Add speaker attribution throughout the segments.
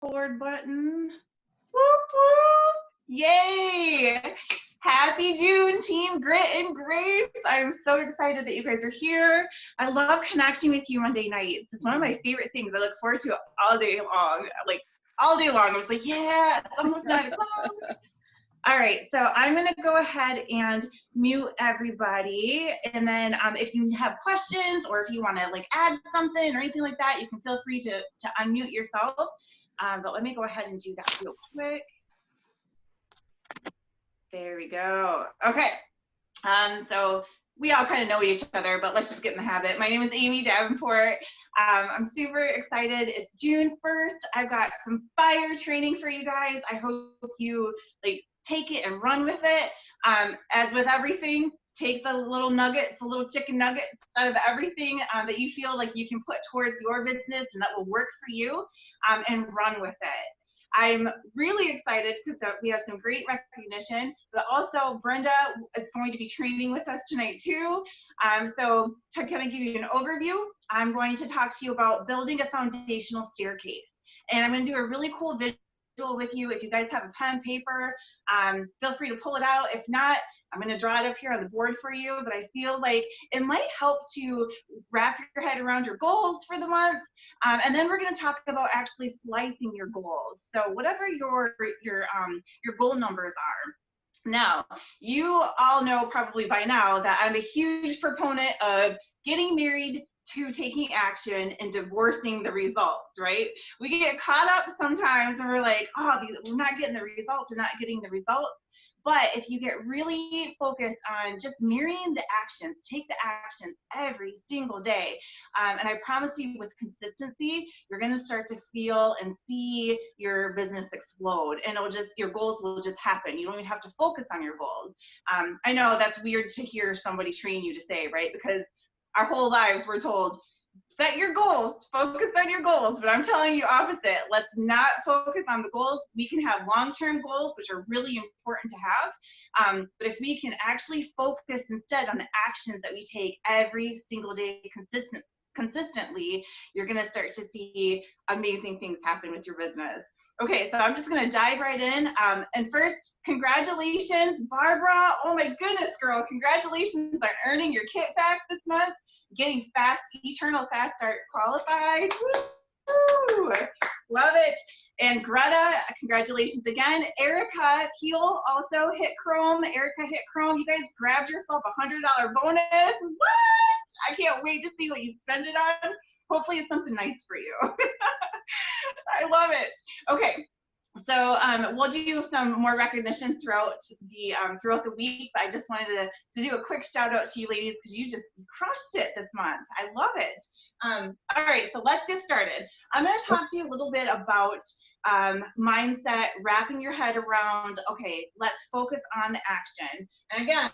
Speaker 1: Forward button. Whoop, whoop. Yay! Happy June, Team Grit and Grace. I'm so excited that you guys are here. I love connecting with you Monday nights. It's one of my favorite things. I look forward to it all day long. Like, all day long. I was like, yeah, it's almost 9 o'clock. All right, so I'm going to go ahead and mute everybody. And then if you have questions or if you want to like add something or anything like that, you can feel free to unmute yourself. But let me go ahead and do that real quick. There we go. Okay. So we all kind of know each other, but let's just get in the habit. My name is Amy Davenport. I'm super excited. It's June 1st. I've got some fire training for you guys. I hope you like take it and run with it. As with everything, take the little nuggets, the little chicken nuggets out of everything that you feel like you can put towards your business and that will work for you, and run with it. I'm really excited because we have some great recognition, but also Brenda is going to be training with us tonight too. So to kind of give you an overview, I'm going to talk to you about building a foundational staircase. And I'm going to do a really cool visual with you. If you guys have a pen, paper, feel free to pull it out. If not, I'm going to draw it up here on the board for you, but I feel like it might help to wrap your head around your goals for the month. And then we're going to talk about actually slicing your goals. So whatever your goal numbers are. Now, you all know probably by now that I'm a huge proponent of getting married to taking action and divorcing the results, right? We get caught up sometimes and we're like, oh, we're not getting the results, we're not getting the results. But if you get really focused on just mirroring the actions, take the actions every single day. And I promise you with consistency, you're going to start to feel and see your business explode, and your goals will just happen. You don't even have to focus on your goals. I know that's weird to hear somebody train you to say, right? Because our whole lives we're told, set your goals, focus on your goals, but I'm telling you opposite. Let's not focus on the goals. We can have long-term goals, which are really important to have, but if we can actually focus instead on the actions that we take every single day consistently, you're going to start to see amazing things happen with your business. Okay, so I'm just going to dive right in. And first, congratulations, Barbara. Oh my goodness, girl. Congratulations on earning your kit back this month, getting Eternal Fast Start qualified. Woo! Love it. And Greta, congratulations again. Erica Heel also hit Chrome. Erica hit Chrome. You guys grabbed yourself a $100 bonus. What? I can't wait to see what you spend it on. Hopefully it's something nice for you. I love it. Okay. So we'll do some more recognition throughout the week, but I just wanted to do a quick shout out to you ladies because you crushed it this month. I love it. All right, so let's get started. I'm going to talk to you a little bit about mindset, wrapping your head around, okay, let's focus on the action. And again,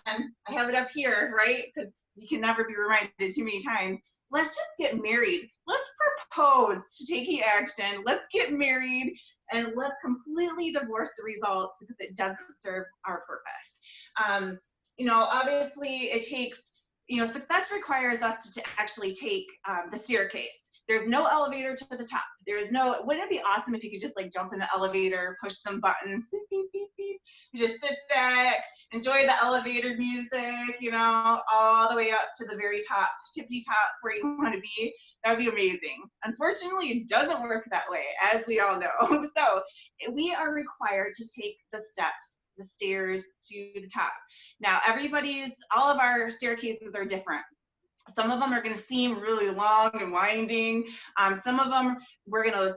Speaker 1: I have it up here, right? Because you can never be reminded too many times. Let's just get married. Let's propose to taking action. Let's get married and let's completely divorce the results because it doesn't serve our purpose. Obviously it takes, success requires us to actually take the staircase. There's no elevator to the top. Wouldn't it be awesome if you could just like jump in the elevator, push some buttons, beep, beep, beep, beep. You just sit back, enjoy the elevator music, all the way up to the very top, tippy top where you want to be. That would be amazing. Unfortunately, it doesn't work that way, as we all know. So we are required to take the steps, the stairs to the top. Now, all of our staircases are different. Some of them are going to seem really long and winding. Some of them we're gonna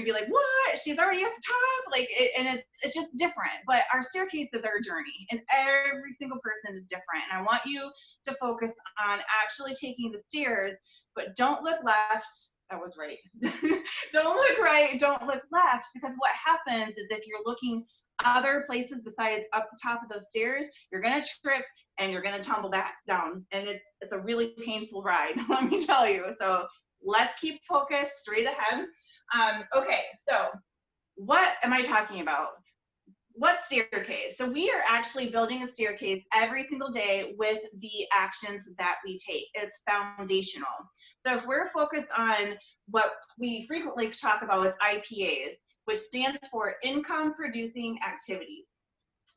Speaker 1: be like, what? She's already at the top, and it's just different. But our staircases are a journey, and every single person is different. And I want you to focus on actually taking the stairs, but don't look left. That was right. Don't look right. Don't look left, because what happens is if you're looking other places besides up the top of those stairs, you're gonna trip and you're gonna tumble back down, and it's a really painful ride, let me tell you. So let's keep focused straight ahead. Okay, so what am I talking about? What staircase? So we are actually building a staircase every single day with the actions that we take. It's foundational. So if we're focused on what we frequently talk about with IPAs, which stands for income producing activities.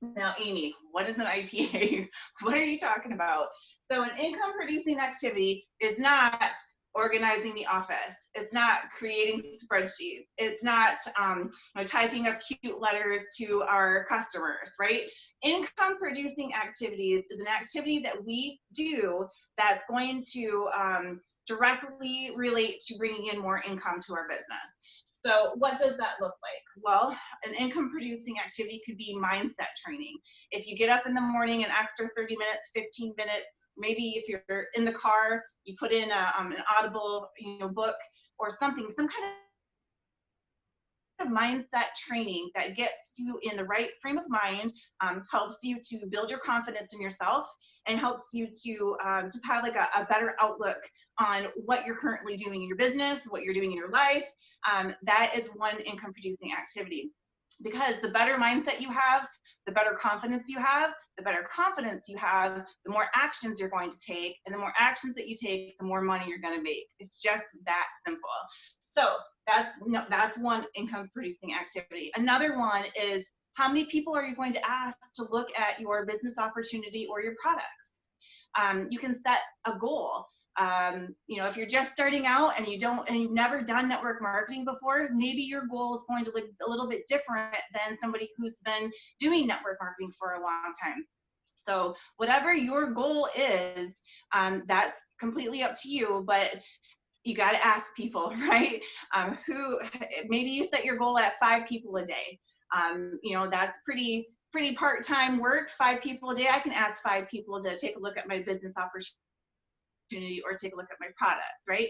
Speaker 1: Now, Amy, what is an IPA? What are you talking about? So an income producing activity is not organizing the office. It's not creating spreadsheets. It's not typing up cute letters to our customers, right? Income producing activities is an activity that we do that's going to directly relate to bringing in more income to our business. So what does that look like? Well, an income producing activity could be mindset training. If you get up in the morning, an extra 30 minutes, 15 minutes, maybe if you're in the car, you put in an Audible book or something, some kind of mindset training that gets you in the right frame of mind, helps you to build your confidence in yourself, and helps you to just have like a better outlook on what you're currently doing in your business, what you're doing in your life. That is one income producing activity. Because the better mindset you have, the better confidence you have, the better confidence you have, the more actions you're going to take, and the more actions that you take, the more money you're going to make. It's just that simple. So that's one income producing activity. Another one is, how many people are you going to ask to look at your business opportunity or your products? You can set a goal. If you're just starting out and you've never done network marketing before, maybe your goal is going to look a little bit different than somebody who's been doing network marketing for a long time. So whatever your goal is, that's completely up to you, but you got to ask people, right? Who, maybe you set your goal at 5 people a day. That's pretty part-time work, 5 people a day. I can ask 5 people to take a look at my business opportunity or take a look at my products, right?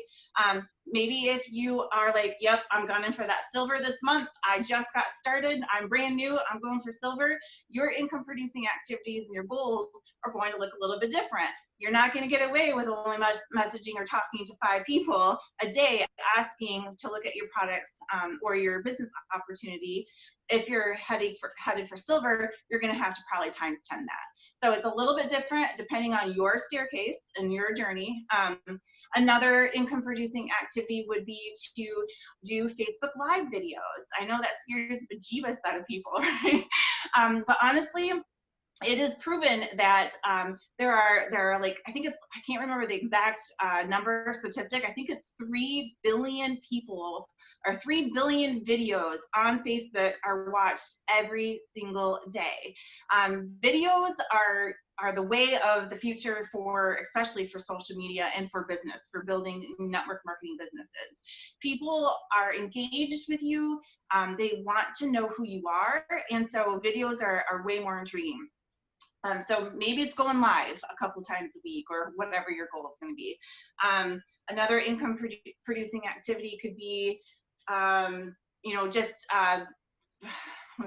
Speaker 1: Maybe if you are like, yep, I'm going for that silver this month. I just got started. I'm brand new. I'm going for silver. Your income producing activities and your goals are going to look a little bit different. You're not going to get away with only messaging or talking to 5 people a day asking to look at your products or your business opportunity. If you're headed for silver, you're going to have to probably times 10 that. So it's a little bit different depending on your staircase and your journey. Another income producing activity would be to do Facebook Live videos. I know that scares the bejeebus out of people, right? But honestly, it is proven that there are like, I can't remember the exact number statistic. I think it's 3 billion people or 3 billion videos on Facebook are watched every single day. Videos are the way of the future especially for social media and for business, for building network marketing businesses. People are engaged with you. They want to know who you are. And so videos are way more intriguing. So maybe it's going live a couple times a week or whatever your goal is going to be. Another income producing activity could be, let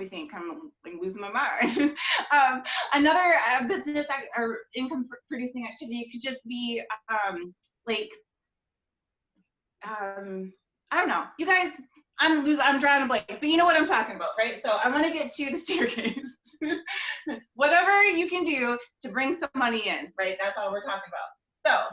Speaker 1: me think, I'm like losing my mind. Another business or income producing activity could just be I don't know. You guys, I'm drawing a blank, but you know what I'm talking about, right? So I want to get to the staircase. Whatever you can do to bring some money in, right? That's all we're talking about. So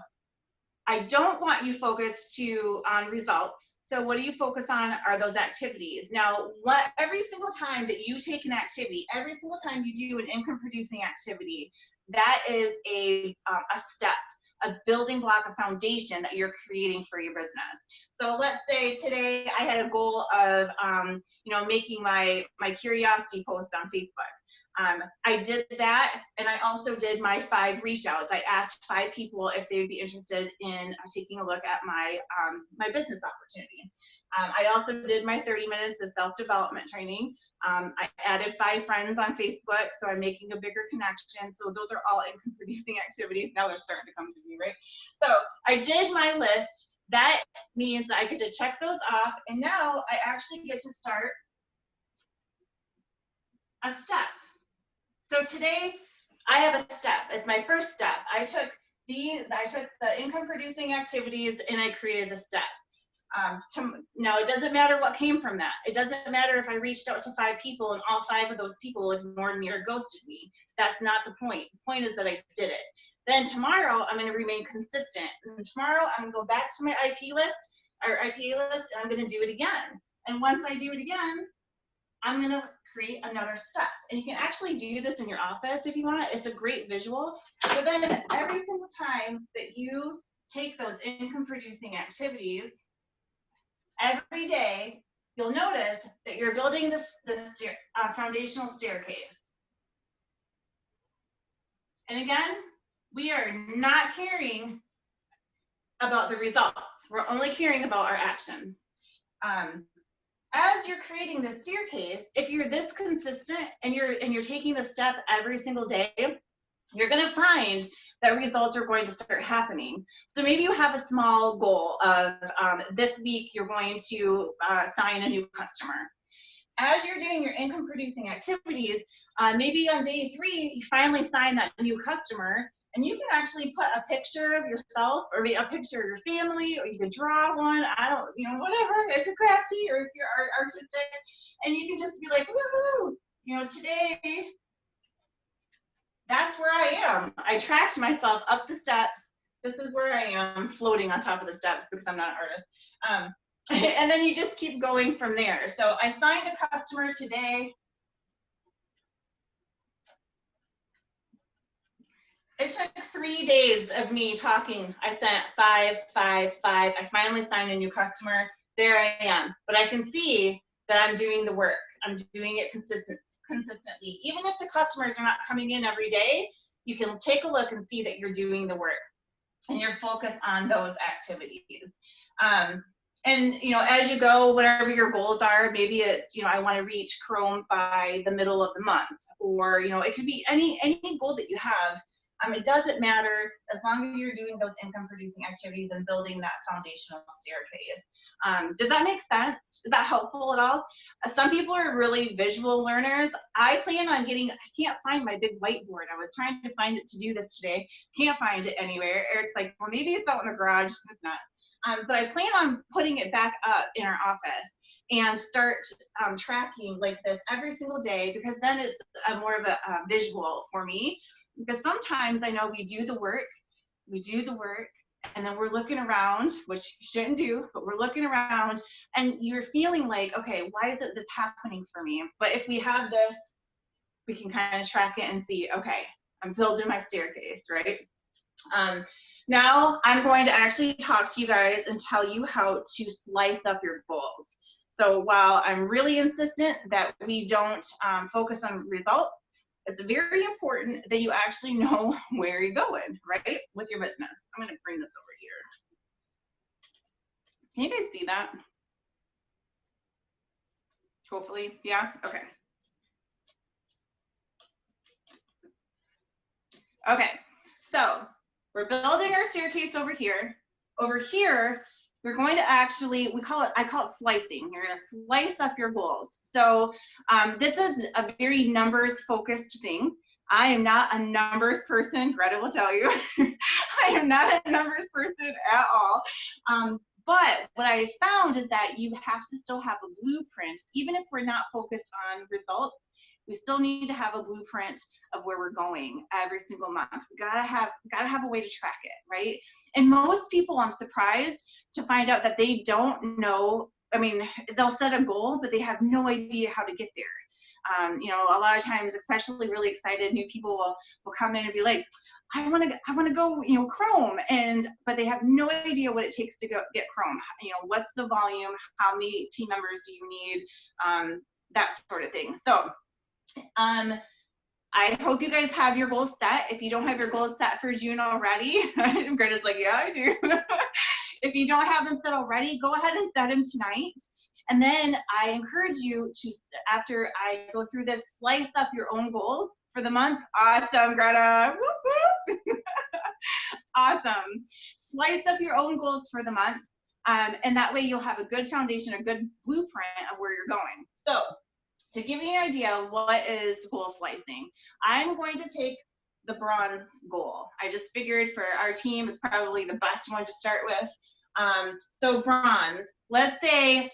Speaker 1: I don't want you focused on results. So what do you focus on are those activities. Now, every single time that you take an activity, every single time you do an income producing activity, that is a step, a building block, a foundation that you're creating for your business. So let's say today I had a goal of, making my curiosity post on Facebook. I did that, and I also did my 5 reach outs. I asked 5 people if they would be interested in taking a look at my business opportunity. I also did my 30 minutes of self-development training. I added 5 friends on Facebook, so I'm making a bigger connection. So those are all income producing activities. Now they're starting to come to me, right? So I did my list. That means I get to check those off, and now I actually get to start a step. So today I have a step. It's my first step. I took the income producing activities and I created a step. Now it doesn't matter what came from that. It doesn't matter if I reached out to 5 people and all 5 of those people ignored me or ghosted me. That's not the point. The point is that I did it. Then tomorrow I'm going to remain consistent. And tomorrow I'm going to go back to my IPA list, and I'm going to do it again. And once I do it again, I'm gonna create another step. And you can actually do this in your office if you want. It's a great visual. But then every single time that you take those income producing activities, every day, you'll notice that you're building this foundational staircase. And again, we are not caring about the results. We're only caring about our actions. As you're creating this staircase, if you're this consistent and you're taking the step every single day, you're going to find that results are going to start happening. So maybe you have a small goal of this week you're going to sign a new customer. As you're doing your income producing activities, maybe on day 3 you finally sign that new customer, and you can actually put a picture of yourself or a picture of your family, or you can draw one, I don't, whatever, if you're crafty or if you're artistic, and you can just be like, woohoo, today, that's where I am. I tracked myself up the steps. This is where I am, floating on top of the steps because I'm not an artist. And then you just keep going from there. So I signed a customer today. It took 3 days of me talking. I sent 5, 5, 5. I finally signed a new customer. There I am. But I can see that I'm doing the work. I'm doing it consistently. Even if the customers are not coming in every day, you can take a look and see that you're doing the work and you're focused on those activities. And as you go, whatever your goals are, maybe it's, I want to reach Chrome by the middle of the month, or it could be any goal that you have. It doesn't matter as long as you're doing those income producing activities and building that foundational staircase. Does that make sense? Is that helpful at all? Some people are really visual learners. I plan on I can't find my big whiteboard. I was trying to find it to do this today. Can't find it anywhere. Eric's like, well, maybe it's out in the garage. It's not. But I plan on putting it back up in our office and start tracking like this every single day, because then it's more of a visual for me. Because sometimes I know we do the work, and then we're looking around, which you shouldn't do, but we're looking around and you're feeling like, okay, why is this happening for me? But if we have this, we can kind of track it and see, okay, I'm building my staircase, right? Now I'm going to actually talk to you guys and tell you how to slice up your goals. So while I'm really insistent that we don't focus on results, it's very important that you actually know where you're going, right, with your business. I'm going to bring this over here. Can you guys see that? Hopefully, yeah? Okay. Okay, so we're building our staircase over here. Over here, we're going to actually, I call it slicing. You're going to slice up your goals. So this is a very numbers focused thing. I am not a numbers person. Greta will tell you. I am not a numbers person at all. But what I found is that you have to still have a blueprint, even if we're not focused on results. We still need to have a blueprint of where we're going every single month. We gotta have a way to track it, right? And most people, I'm surprised to find out that they don't know. I mean, they'll set a goal, but they have no idea how to get there. A lot of times, especially really excited new people will come in and be like, I want to go, Chrome, but they have no idea what it takes to get Chrome. What's the volume? How many team members do you need? That sort of thing. So I hope you guys have your goals set. If you don't have your goals set for June already, Greta's like, yeah, I do. If you don't have them set already, go ahead and set them tonight. And then I encourage you to, after I go through this, slice up your own goals for the month. Awesome, Greta. Whoop, whoop. Awesome. Slice up your own goals for the month. And that way you'll have a good foundation, a good blueprint of where you're going. So to give you an idea, what is goal slicing? I'm going to take the bronze goal. I just figured for our team, it's probably the best one to start with. So bronze, let's say,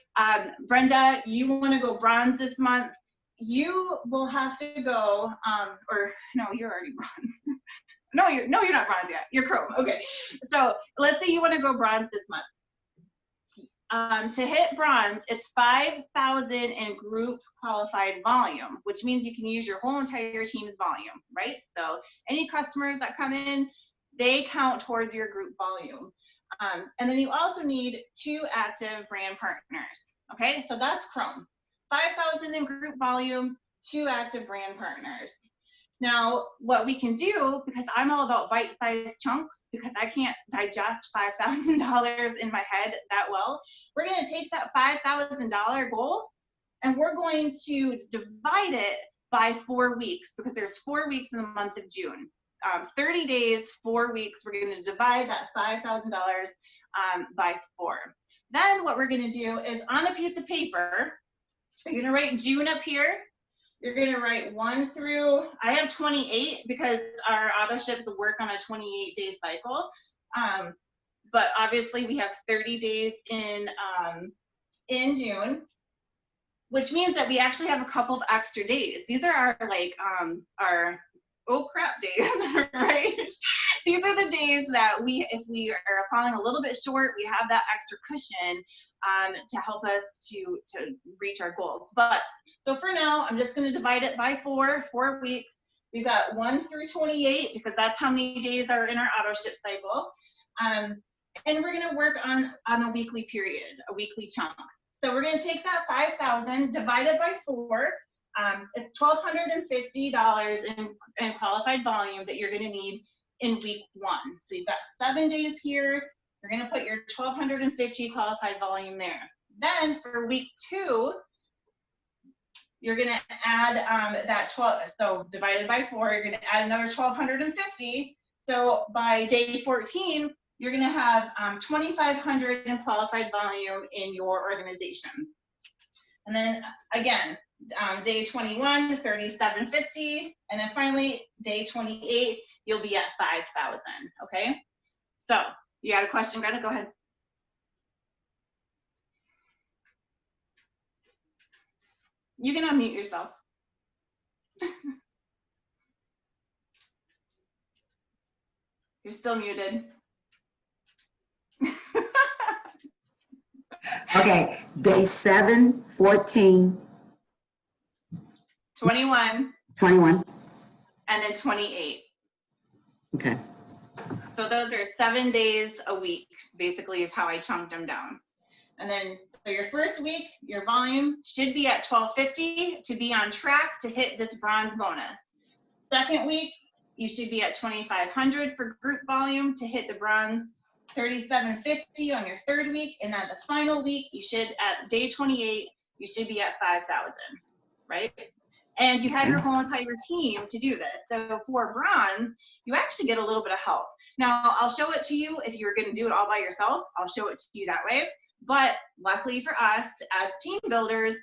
Speaker 1: Brenda, you want to go bronze this month. You will have to go, or no, you're already bronze. No, you're not bronze yet. You're Chrome. Okay. So let's say you want to go bronze this month. To hit bronze, it's 5,000 in group qualified volume, which means you can use your whole entire team's volume, right? So any customers that come in, they count towards your group volume. And then you also need 2 active brand partners, okay? So that's Chrome. 5,000 in group volume, 2 active brand partners. Now, what we can do, because I'm all about bite-sized chunks, because I can't digest $5,000 in my head that well, we're going to take that $5,000 goal and we're going to divide it by 4 weeks, because there's 4 weeks in the month of June. 30 days, 4 weeks, we're going to divide that $5,000 by 4. Then what we're going to do is on a piece of paper, you're going to write June up here. You're going to write 1 through, I have 28 because our auto ships work on a 28-day cycle. But obviously we have 30 days in June, which means that we actually have a couple of extra days. These are our our oh crap days, right? These are the days that if we are falling a little bit short, we have that extra cushion to help us to reach our goals. But so for now, I'm just going to divide it by 4 weeks. We've got 1 through 28 because that's how many days are in our auto ship cycle. And we're going to work on a weekly period, a weekly chunk. So we're going to take that 5,000 divided by 4. It's $1,250 in qualified volume that you're going to need in week 1. So you've got 7 days here. You're going to put your 1,250 qualified volume there. Then for week 2, you're going to add that 12. So divided by 4, you're going to add another 1,250. So by day 14, you're going to have 2,500 in qualified volume in your organization. And then again, day 21, 3,750, and then finally day 28, you'll be at 5,000. Okay. So you got a question, Greta? Go ahead. You can unmute yourself. You're still muted.
Speaker 2: Okay, day 7, 14,
Speaker 1: 21,
Speaker 2: 21.
Speaker 1: and then 28.
Speaker 2: Okay.
Speaker 1: So those are 7 days a week, basically, is how I chunked them down. And then, so your first week, your volume should be at 1,250 to be on track to hit this bronze bonus. Second week, you should be at 2,500 for group volume to hit the bronze. 3,750 on your third week, and at the final week, you should, at day 28, you should be at 5,000, right? And you have your whole entire team to do this. So for bronze, you actually get a little bit of help. Now, I'll show it to you if you're going to do it all by yourself. I'll show it to you that way. But luckily for us, as team builders,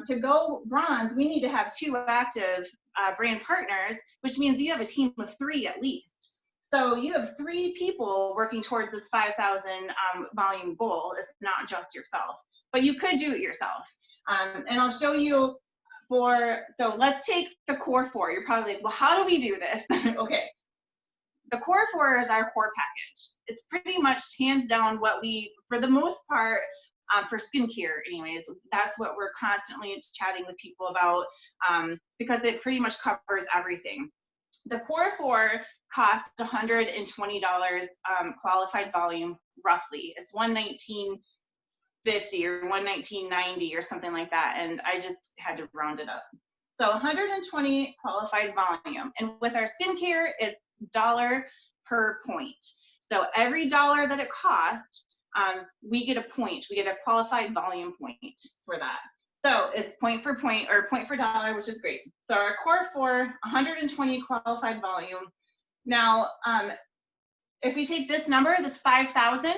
Speaker 1: to go bronze, we need to have 2 active brand partners, which means you have a team of 3 at least. So you have 3 people working towards this 5,000 volume goal. It's not just yourself, but you could do it yourself. And I'll show you so let's take the core 4. You're probably like, well, how do we do this? Okay. The core 4 is our core package. It's pretty much hands down what we, for the most part, for skincare anyways, that's what we're constantly chatting with people about because it pretty much covers everything. The core 4 costs $120 qualified volume, roughly. It's $119.50 or $119.90 or something like that, and I just had to round it up. So 120 qualified volume, and with our skincare, it's $1 per point. So every $1 that it costs, we get a point. We get a qualified volume point for that. So it's point for point or point for dollar, which is great. So our core 4, 120 qualified volume. Now, if we take this number, this 5,000,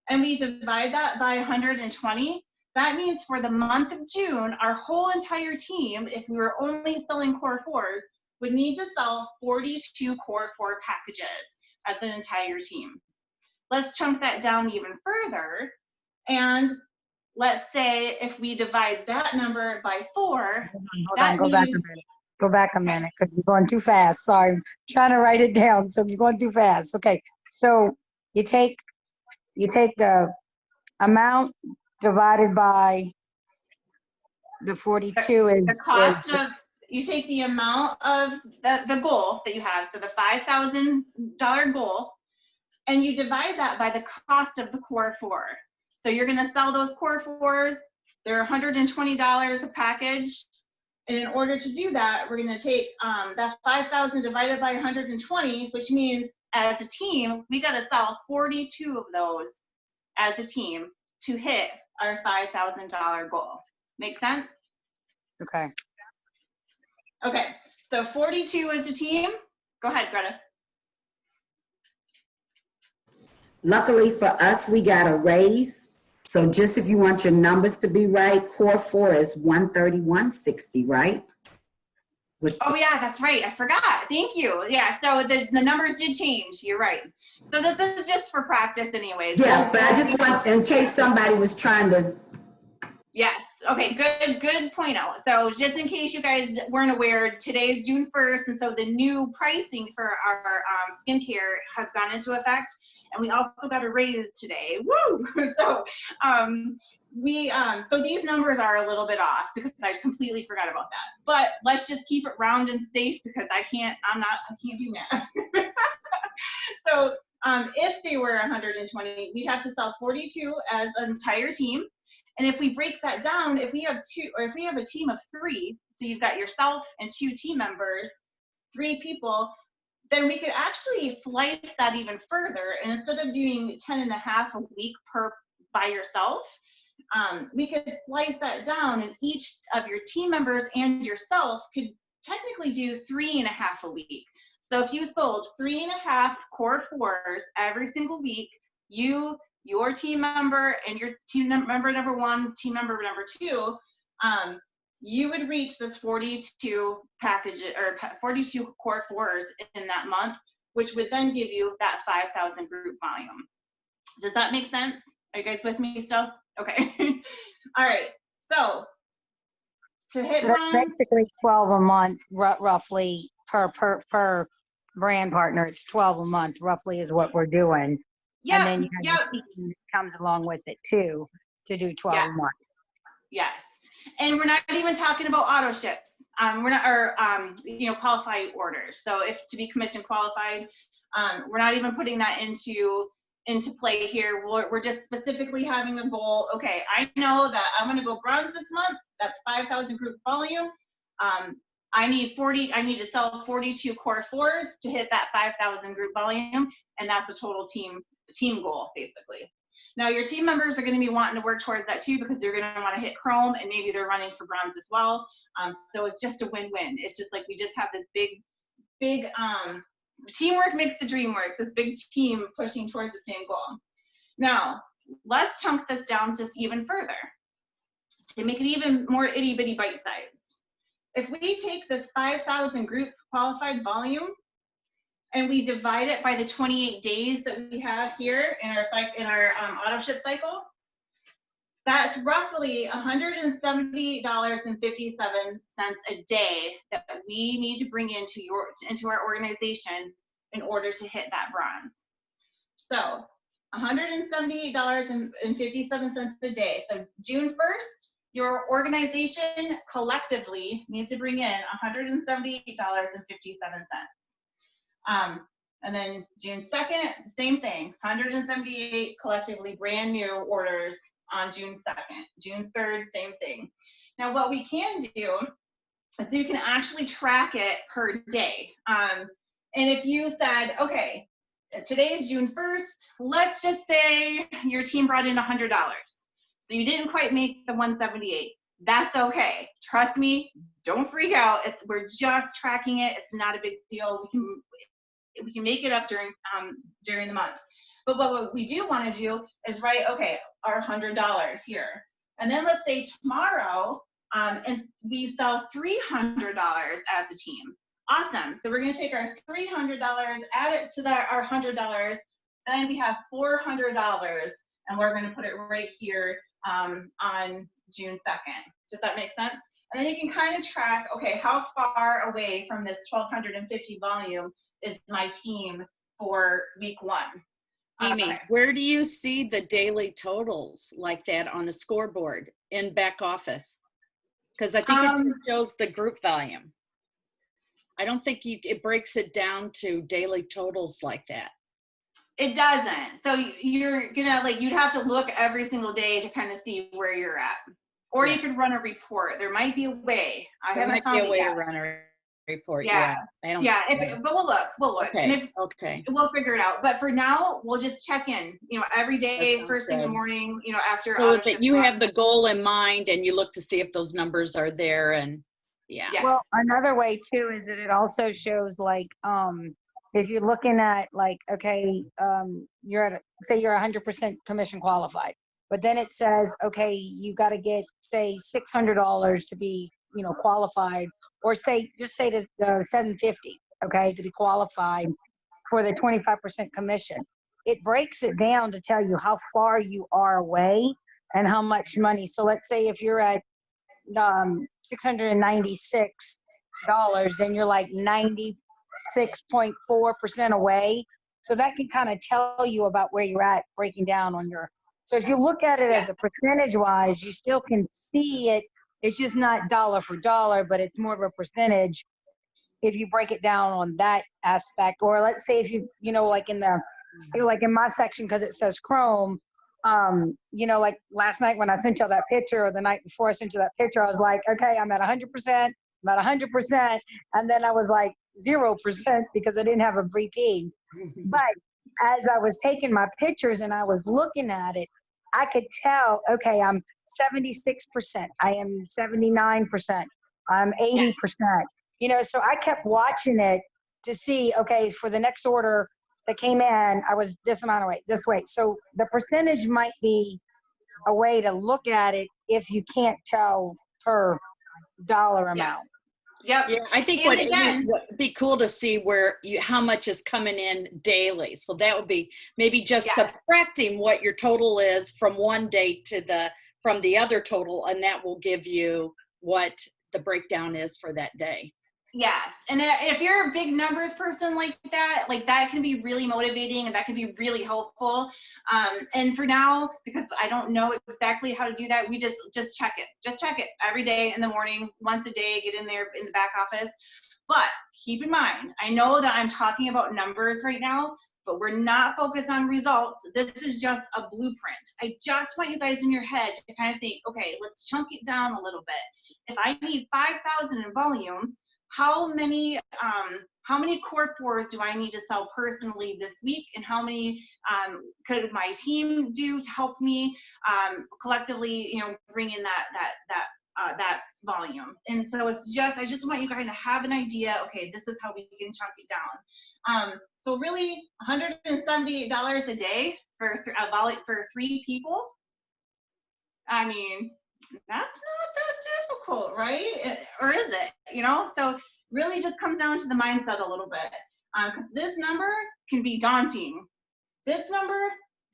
Speaker 1: and we divide that by 120, that means for the month of June, our whole entire team, if we were only selling core 4s, would need to sell 42 core 4 packages as an entire team. Let's chunk that down even further, and let's say if we divide that number by 4,
Speaker 3: Hold on, go back a minute. Go back a minute, because you're going too fast. Sorry, I'm trying to write it down, so you're going too fast. Okay, so you take the amount divided by the 42
Speaker 1: The cost of, you take the amount of the goal that you have, so the $5,000 goal, and you divide that by the cost of the core four. So you're gonna sell those core fours, they're $120 a package. And in order to do that, we're gonna take that 5,000 divided by 120, which means as a team, we gotta sell 42 of those as a team to hit our $5,000 goal. Make sense?
Speaker 3: Okay.
Speaker 1: Okay, so 42 as a team. Go ahead, Greta.
Speaker 2: Luckily for us, we got a raise. So just if you want your numbers to be right, core four is 131.60, right?
Speaker 1: Oh yeah, that's right. I forgot. Thank you. Yeah, so the numbers did change. You're right. So this is just for practice anyways.
Speaker 2: Yeah, but I just want, in case somebody was trying to.
Speaker 1: Yes. Okay, good point out. So just in case you guys weren't aware, today's June 1st, and so the new pricing for our skincare has gone into effect, and we also got a raise today. Woo! So so these numbers are a little bit off because I completely forgot about that. But let's just keep it round and safe because I can't do math. So if they were 120, we'd have to sell 42 as an entire team. And if we break that down, if we have a team of 3, so you've got yourself and 2 team members, 3 people, then we could actually slice that even further. And instead of doing 10.5 a week by yourself, we could slice that down, and each of your team members and yourself could technically do 3.5 a week. So if you sold 3.5 core fours every single week, your team member and your team member number 1, team member number 2, you would reach this 42 packages or 42 core fours in that month, which would then give you that 5,000 group volume. Does that make sense? Are you guys with me still? Okay. All right. So to hit
Speaker 3: So that's
Speaker 1: bronze,
Speaker 3: basically 12 a month, roughly per brand partner. It's 12 a month, roughly, is what we're doing.
Speaker 1: yeah,
Speaker 3: And then you have
Speaker 1: yeah,
Speaker 3: the team that comes along with it too, to do 12
Speaker 1: yes,
Speaker 3: a month.
Speaker 1: yes. And we're not even talking about auto ships. We're not, or qualified orders. So if to be commission qualified, we're not even putting that into play here. We're just specifically having a goal. Okay, I know that I'm going to go bronze this month. That's 5,000 group volume. I need to sell 42 core fours to hit that 5,000 group volume, and that's a total team goal basically. Now your team members are going to be wanting to work towards that too because they're going to want to hit chrome, and maybe they're running for bronze as well. So it's just a win-win. It's just like we just have this big teamwork makes the dream work, this big team pushing towards the same goal. Now, let's chunk this down just even further to make it even more itty-bitty bite-sized. If we take this 5,000 group qualified volume and we divide it by the 28 days that we have here in our auto ship cycle, that's roughly $170.57 a day that we need to bring into our organization in order to hit that bronze. So $178.57 a day. So June 1st, your organization collectively needs to bring in $178.57. And then June 2nd, same thing, 178 collectively brand new orders on June 2nd. June 3rd, same thing. Now what we can do is you can actually track it per day. And if you said, okay, today's June 1st, let's just say your team brought in $100. So you didn't quite make the 178. That's okay. Trust me, don't freak out. We're just tracking it. It's not a big deal. We can make it up during the month. But what we do want to do is write, okay, our $100 here. And then let's say tomorrow, and we sell $300 as a team. Awesome. So we're going to take our $300, add it to our $100, then we have $400, and we're going to put it right here on June 2nd. Does that make sense? And then you can kind of track, okay, how far away from this 1,250 volume is my team for week 1?
Speaker 4: Amy,
Speaker 1: Okay.
Speaker 4: where do you see the daily totals like that on the scoreboard in back office? Because I think it just shows the group volume. I don't think it breaks it down to daily totals like that.
Speaker 1: It doesn't. So you're gonna like, you'd have to look every single day to kind of see where you're at. Or
Speaker 4: Yeah.
Speaker 1: you could run a report. There might be a way. I
Speaker 4: There
Speaker 1: haven't
Speaker 4: might
Speaker 1: found
Speaker 4: be a
Speaker 1: it
Speaker 4: way
Speaker 1: yet.
Speaker 4: to run a report.
Speaker 1: Yeah.
Speaker 4: I don't.
Speaker 1: Yeah, but we'll look. And
Speaker 4: Okay.
Speaker 1: if
Speaker 4: Okay.
Speaker 1: we'll figure it out. But for now, we'll just check in, every
Speaker 4: That
Speaker 1: day,
Speaker 4: sounds
Speaker 1: first thing in the
Speaker 4: good.
Speaker 1: morning, after
Speaker 4: So
Speaker 1: out of
Speaker 4: that
Speaker 1: shift
Speaker 4: you
Speaker 1: time.
Speaker 4: have the goal in mind and you look to see if those numbers are there, and yeah.
Speaker 1: Yes.
Speaker 3: Well, another way too is that it also shows like, if you're looking at like, okay, you're at, say you're 100% commission qualified, but then it says, okay, you got to get say $600 to be, qualified, or just say to $750, okay, to be qualified for the 25% commission. It breaks it down to tell you how far you are away and how much money. So let's say if you're at $696, then you're like 96.4% away. So that can kind of tell you about where you're at, breaking down on your. So if you look at it as a percentage wise, you still can see it. It's just not dollar for dollar, but it's more of a percentage if you break it down on that aspect. Or let's say if you, like in my section, because it says Chrome, like last night when I sent you that picture, or the night before I sent you that picture, I was like, okay, I'm at 100%, I'm at 100%. And then I was like 0% because I didn't have a VP. But as I was taking my pictures and I was looking at it, I could tell, okay, I'm 76%, I am 79%, I'm 80%. So I kept watching it to see, okay, for the next order that came in, I was this amount of weight, this weight. So the percentage might be a way to look at it if you can't tell per dollar amount.
Speaker 1: Yep.
Speaker 4: Yeah, I think
Speaker 1: And
Speaker 4: what
Speaker 1: again,
Speaker 4: would be cool to see how much is coming in daily. So that would be maybe just subtracting what your total is from one day from the other total, and that will give you what the breakdown is for that day.
Speaker 1: yes. And if you're a big numbers person like that can be really motivating and that can be really helpful. And for now, because I don't know exactly how to do that, we just check it. Just check it every day in the morning, once a day, get in there in the back office. But keep in mind, I know that I'm talking about numbers right now, but we're not focused on results. This is just a blueprint. I just want you guys in your head to kind of think, okay, let's chunk it down a little bit. If I need 5,000 in volume, how many core fours do I need to sell personally this week, and how many could my team do to help me collectively, bring in that volume? And so I just want you guys to have an idea. Okay, this is how we can chunk it down. So really, $178 a day for 3 people. I mean, that's not that difficult, right? Or is it? So really just comes down to the mindset a little bit. Because this number can be daunting. This number,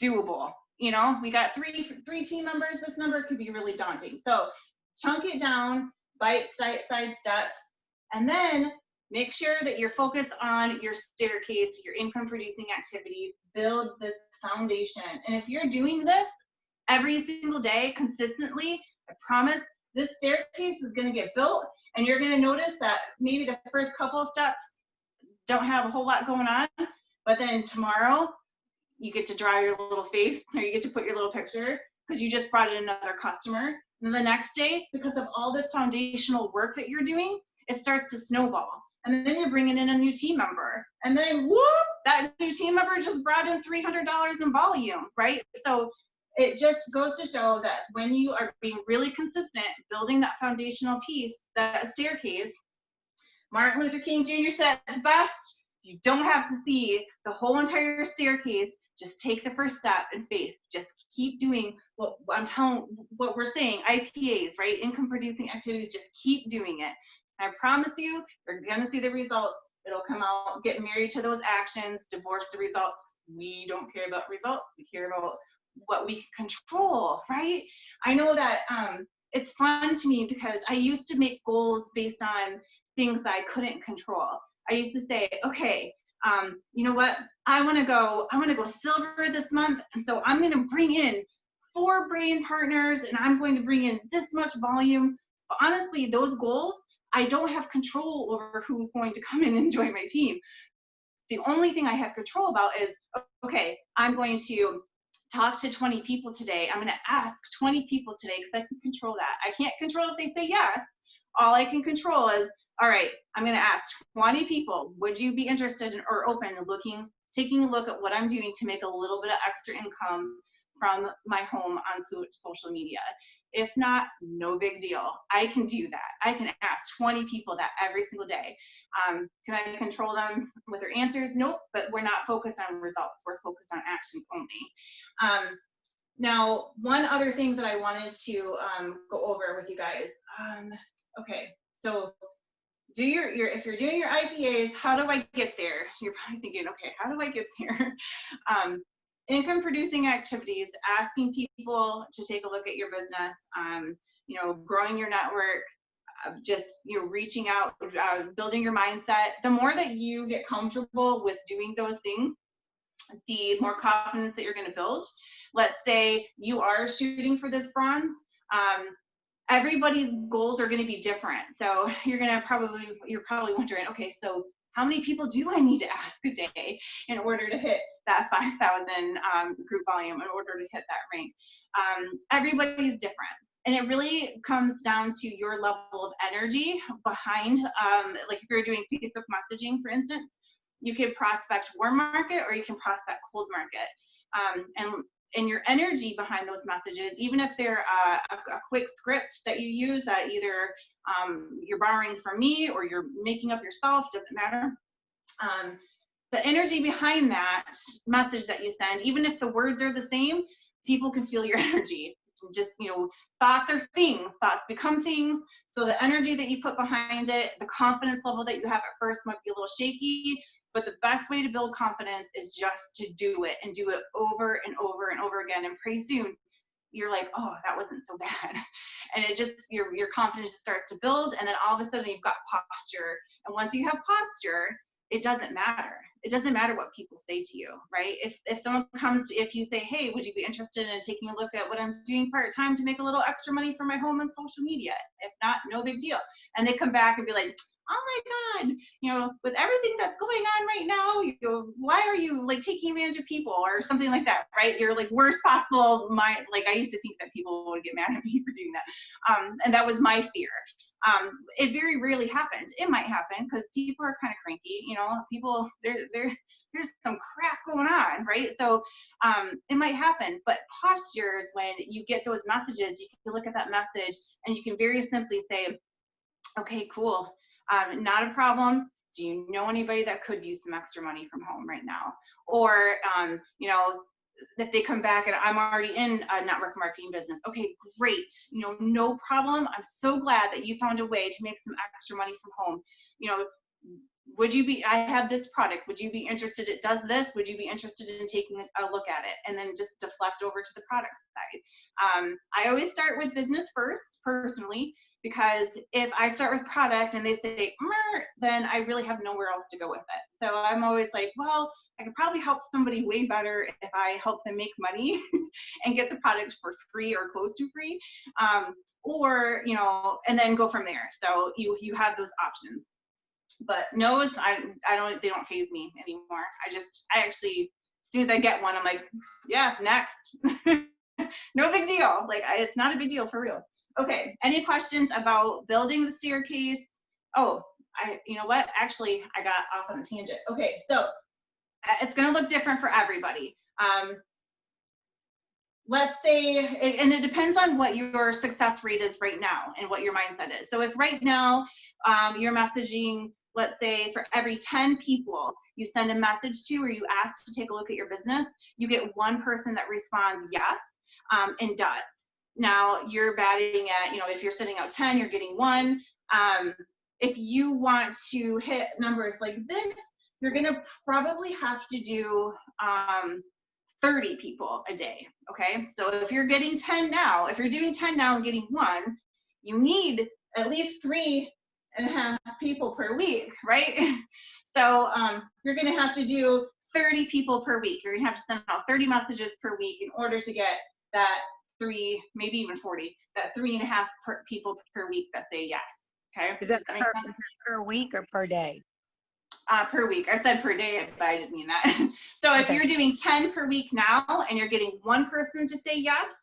Speaker 1: doable. We got three team members. This number could be really daunting. So chunk it down, bite-sized steps, and then make sure that you're focused on your staircase, your income-producing activities. Build this foundation. And if you're doing this every single day consistently, I promise this staircase is going to get built, and you're going to notice that maybe the first couple of steps don't have a whole lot going on, but then tomorrow you get to draw your little face, or you get to put your little picture because you just brought in another customer. And the next day, because of all this foundational work that you're doing, it starts to snowball. And then you're bringing in a new team member. And then whoop, that new team member just brought in $300 in volume, right? So it just goes to show that when you are being really consistent, building that foundational piece, that staircase, Martin Luther King Jr. said it best, you don't have to see the whole entire staircase. Just take the first step in faith. Just keep doing what we're saying, IPAs, right? Income producing activities, just keep doing it. I promise you, you're gonna see the results. It'll come out. Get married to those actions, divorce the results. We don't care about results. We care about what we can control, right? I know that it's fun to me because I used to make goals based on things that I couldn't control. I used to say, okay, you know what, I want to go silver this month. And so I'm going to bring in 4 brand partners and I'm going to bring in this much volume. But honestly, those goals, I don't have control over who's going to come in and join my team. The only thing I have control about is, okay, I'm going to talk to 20 people today. I'm going to ask 20 people today because I can control that. I can't control if they say yes. All I can control is, all right, I'm going to ask 20 people, would you be interested in, or open to taking a look at what I'm doing to make a little bit of extra income from my home on social media? If not, no big deal. I can do that. I can ask 20 people that every single day. Can I control them with their answers? Nope, but we're not focused on results. We're focused on action only. Now, one other thing that I wanted to go over with you guys. Okay, so if you're doing your IPAs, how do I get there? You're probably thinking, okay, how do I get there? Income producing activities, asking people to take a look at your business, growing your network, just reaching out, building your mindset. The more that you get comfortable with doing those things, the more confidence that you're going to build. Let's say you are shooting for this bronze. Everybody's goals are going to be different. So you're probably wondering, okay, so how many people do I need to ask a day in order to hit that 5,000 group volume, in order to hit that rank? Everybody's different. And it really comes down to your level of energy behind, like if you're doing Facebook messaging, for instance, you could prospect warm market or you can prospect cold market. And your energy behind those messages, even if they're a quick script that you use that either you're borrowing from me or you're making up yourself, doesn't matter. The energy behind that message that you send, even if the words are the same, people can feel your energy. Just, thoughts are things, thoughts become things. So the energy that you put behind it, the confidence level that you have at first might be a little shaky, but the best way to build confidence is just to do it and do it over and over and over again. And pretty soon you're like, oh, that wasn't so bad. And it just, your confidence starts to build. And then all of a sudden you've got posture. And once you have posture, it doesn't matter. It doesn't matter what people say to you, right? If someone comes to, if you say, hey, would you be interested in taking a look at what I'm doing part-time to make a little extra money for my home on social media? If not, no big deal. And they come back and be like, oh my God, with everything that's going on right now, why are you like taking advantage of people or something like that, right? You're like worst possible mind. Like I used to think that people would get mad at me for doing that. And that was my fear. It very rarely happens. It might happen because people are kind of cranky, people, there's some crap going on, right? So it might happen, but postures, when you get those messages, you can look at that message and you can very simply say, okay, cool. Not a problem. Do you know anybody that could use some extra money from home right now? Or, if they come back and I'm already in a network marketing business, okay, great. No problem. I'm so glad that you found a way to make some extra money from home. I have this product. Would you be interested? It does this. Would you be interested in taking a look at it? And then just deflect over to the product side. I always start with business first, personally, because if I start with product and they say, then I really have nowhere else to go with it. So I'm always like, well, I could probably help somebody way better if I help them make money and get the product for free or close to free, and then go from there. So you have those options. But no's, they don't faze me anymore. I actually, as soon as I get one, I'm like, yeah, next. No big deal. Like, it's not a big deal for real. Okay, any questions about building the staircase? Oh, you know what? Actually, I got off on a tangent. Okay, so it's gonna look different for everybody. Let's say, and it depends on what your success rate is right now and what your mindset is. So if right now you're messaging, let's say for every 10 people you send a message to or you ask to take a look at your business, you get one person that responds yes and does. Now you're batting at, if you're sending out 10, you're getting one. If you want to hit numbers like this, you're gonna probably have to do 30 people a day, okay? So if you're getting 10 now, if you're doing 10 now and getting one, you need at least 3.5 people per week, right? So you're going to have to do 30 people per week. You're going to have to send out 30 messages per week in order to get that 3, maybe even 40, that 3.5 people per week that say yes. Okay.
Speaker 3: Is that
Speaker 1: Does that make sense?
Speaker 3: per week or per day?
Speaker 1: Per week. I said per day, but I didn't mean that. So if
Speaker 3: Okay.
Speaker 1: you're doing 10 per week now and you're getting one person to say yes,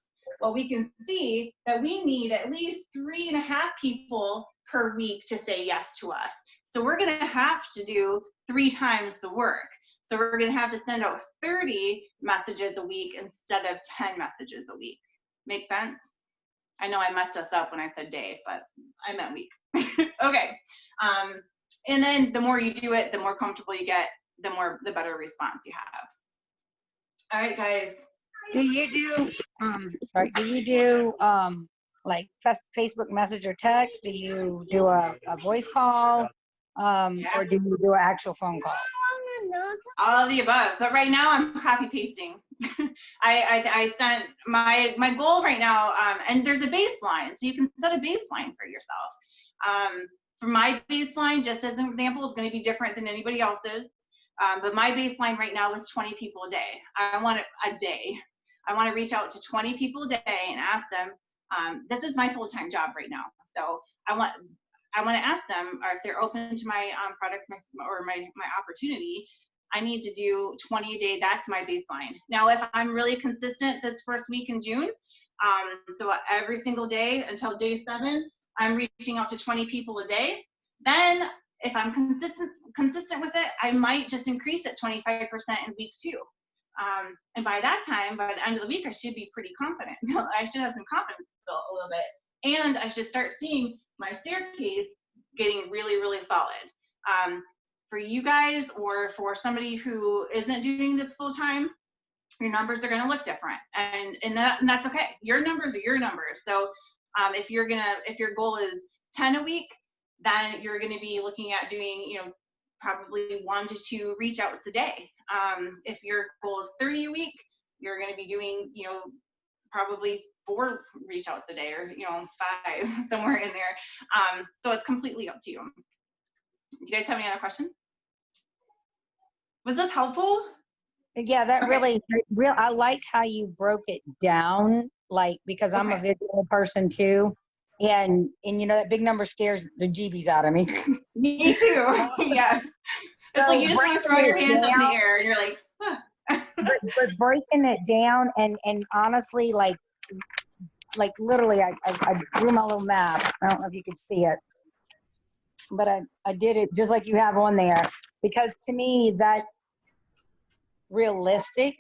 Speaker 1: well, we can see that we need at least 3.5 people per week to say yes to us. So we're going to have to do 3 times the work. So we're going to have to send out 30 messages a week instead of 10 messages a week. Make sense? I know I messed us up when I said day, but I meant week. Okay. And then the more you do it, the more comfortable you get, the better response you have. All right, guys.
Speaker 3: Do you do, like Facebook message or text? Do you do a voice call? Or do you do an actual phone call?
Speaker 1: All of the above, but right now I'm copy pasting. I sent my goal right now, and there's a baseline, so you can set a baseline for yourself. For my baseline, just as an example, is going to be different than anybody else's. But my baseline right now is 20 people a day. I want it a day. I want to reach out to 20 people a day and ask them. This is my full-time job right now, so I want to ask them, or if they're open to my product or my opportunity. I need to do 20 a day. That's my baseline. Now, if I'm really consistent this first week in June, so every single day until day 7, I'm reaching out to 20 people a day. Then, if I'm consistent with it, I might just increase it 25% in week 2. And by that time, by the end of the week, I should be pretty confident. I should have some confidence built a little bit, and I should start seeing my staircase getting really, really solid. For you guys, or for somebody who isn't doing this full time, your numbers are going to look different, and that's okay. Your numbers are your numbers. So if your goal is 10 a week, then you're going to be looking at doing, probably 1 to 2 reach outs a day. If your goal is 30 a week, you're going to be doing, probably 4 reach outs a day, or 5, somewhere in there. So it's completely up to you. Do you guys have any other questions? Was this helpful?
Speaker 3: Yeah, that
Speaker 1: Okay.
Speaker 3: I like how you broke it down, like, because I'm a
Speaker 1: Okay.
Speaker 3: visual person too. And that big number scares the jeebies out of me.
Speaker 1: Me too. Yes. It's like you just want to throw your hands up in the air and you're like, huh.
Speaker 3: but breaking it down and honestly, like literally, I drew my little map. I don't know if you could see it, but I did it just like you have on there, because to me that realistic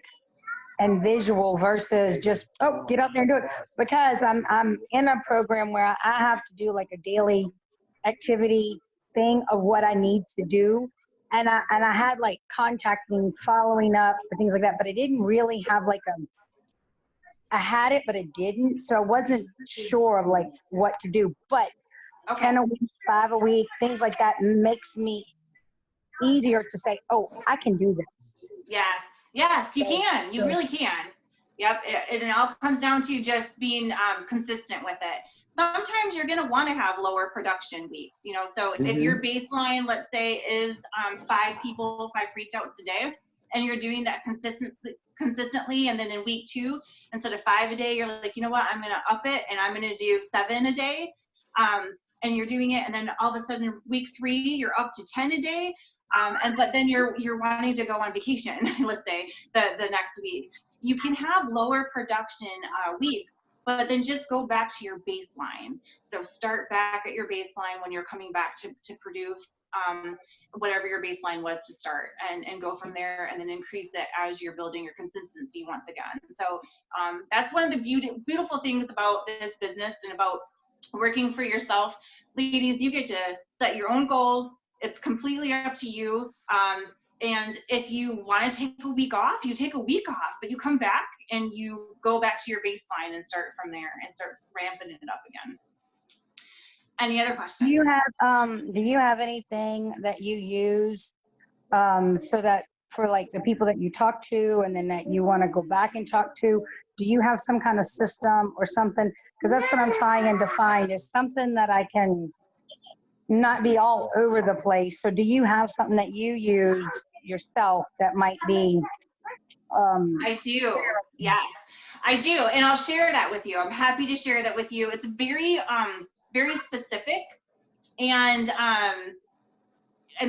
Speaker 3: and visual versus just get out there and do it, because I'm in a program where I have to do like a daily activity thing of what I need to do, and I had like contacting, following up, and things like that, but I didn't really have like I had it, but it didn't, so I wasn't sure of like what to do. But
Speaker 1: Okay.
Speaker 3: 10 a week, 5 a week, things like that makes me easier to say, I can do this.
Speaker 1: Yes, you can. You really can. Yep. It all comes down to just being consistent with it. Sometimes you're going to want to have lower production weeks, so if your baseline, let's say, is 5 reach outs a day, and you're doing that consistently, and then in week 2, instead of 5 a day, you're like, you know what, I'm going to up it and I'm going to do 7 a day. And you're doing it, and then all of a sudden week 3, you're up to 10 a day. But then you're wanting to go on vacation, let's say, the next week. You can have lower production weeks, but then just go back to your baseline. So start back at your baseline when you're coming back to produce whatever your baseline was to start, and go from there, and then increase it as you're building your consistency once again. So that's one of the beautiful things about this business and about working for yourself. Ladies, you get to set your own goals. It's completely up to you. And if you want to take a week off, you take a week off, but you come back and you go back to your baseline and start from there and start ramping it up again. Any other questions?
Speaker 3: Do you have anything that you use so that for like the people that you talk to and then that you want to go back and talk to, do you have some kind of system or something? Because that's what I'm trying to find, is something that I can not be all over the place. So do you have something that you use yourself that might be,
Speaker 1: I do. Yes, I do. And I'll share that with you. I'm happy to share that with you. It's very, very specific. And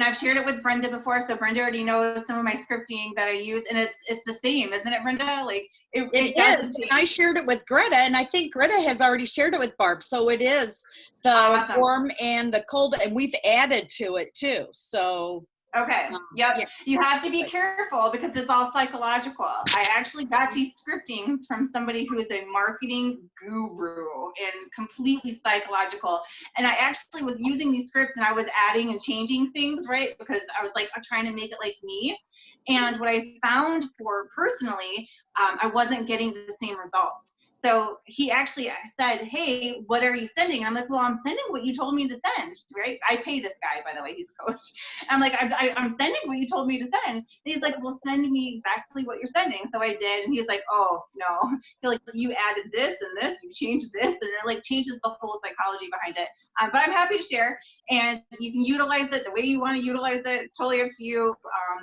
Speaker 1: I've shared it with Brenda before. So Brenda already knows some of my scripting that I use, and it's the same, isn't it, Brenda? Like
Speaker 4: It
Speaker 1: doesn't
Speaker 4: is.
Speaker 1: change.
Speaker 4: And I shared it with Greta, and I think Greta has already shared it with Barb. So it is the
Speaker 1: Awesome.
Speaker 4: warm and the cold, and we've added to it too. So
Speaker 1: Okay. Yep.
Speaker 4: yeah.
Speaker 1: You have to be careful because it's all psychological. I actually got these scriptings from somebody who is a marketing guru and completely psychological. And I actually was using these scripts and I was adding and changing things, right? Because I was like trying to make it like me. And what I found for personally, I wasn't getting the same results. So he actually said, hey, what are you sending? I'm like, well, I'm sending what you told me to send, right? I pay this guy, by the way, he's a coach. I'm like, I'm sending what you told me to send. And he's like, well, send me exactly what you're sending. So I did. And he's like, oh, no. He's like, you added this and this, you changed this. And it like changes the whole psychology behind it. But I'm happy to share. And you can utilize it the way you want to utilize it. It's totally up to you.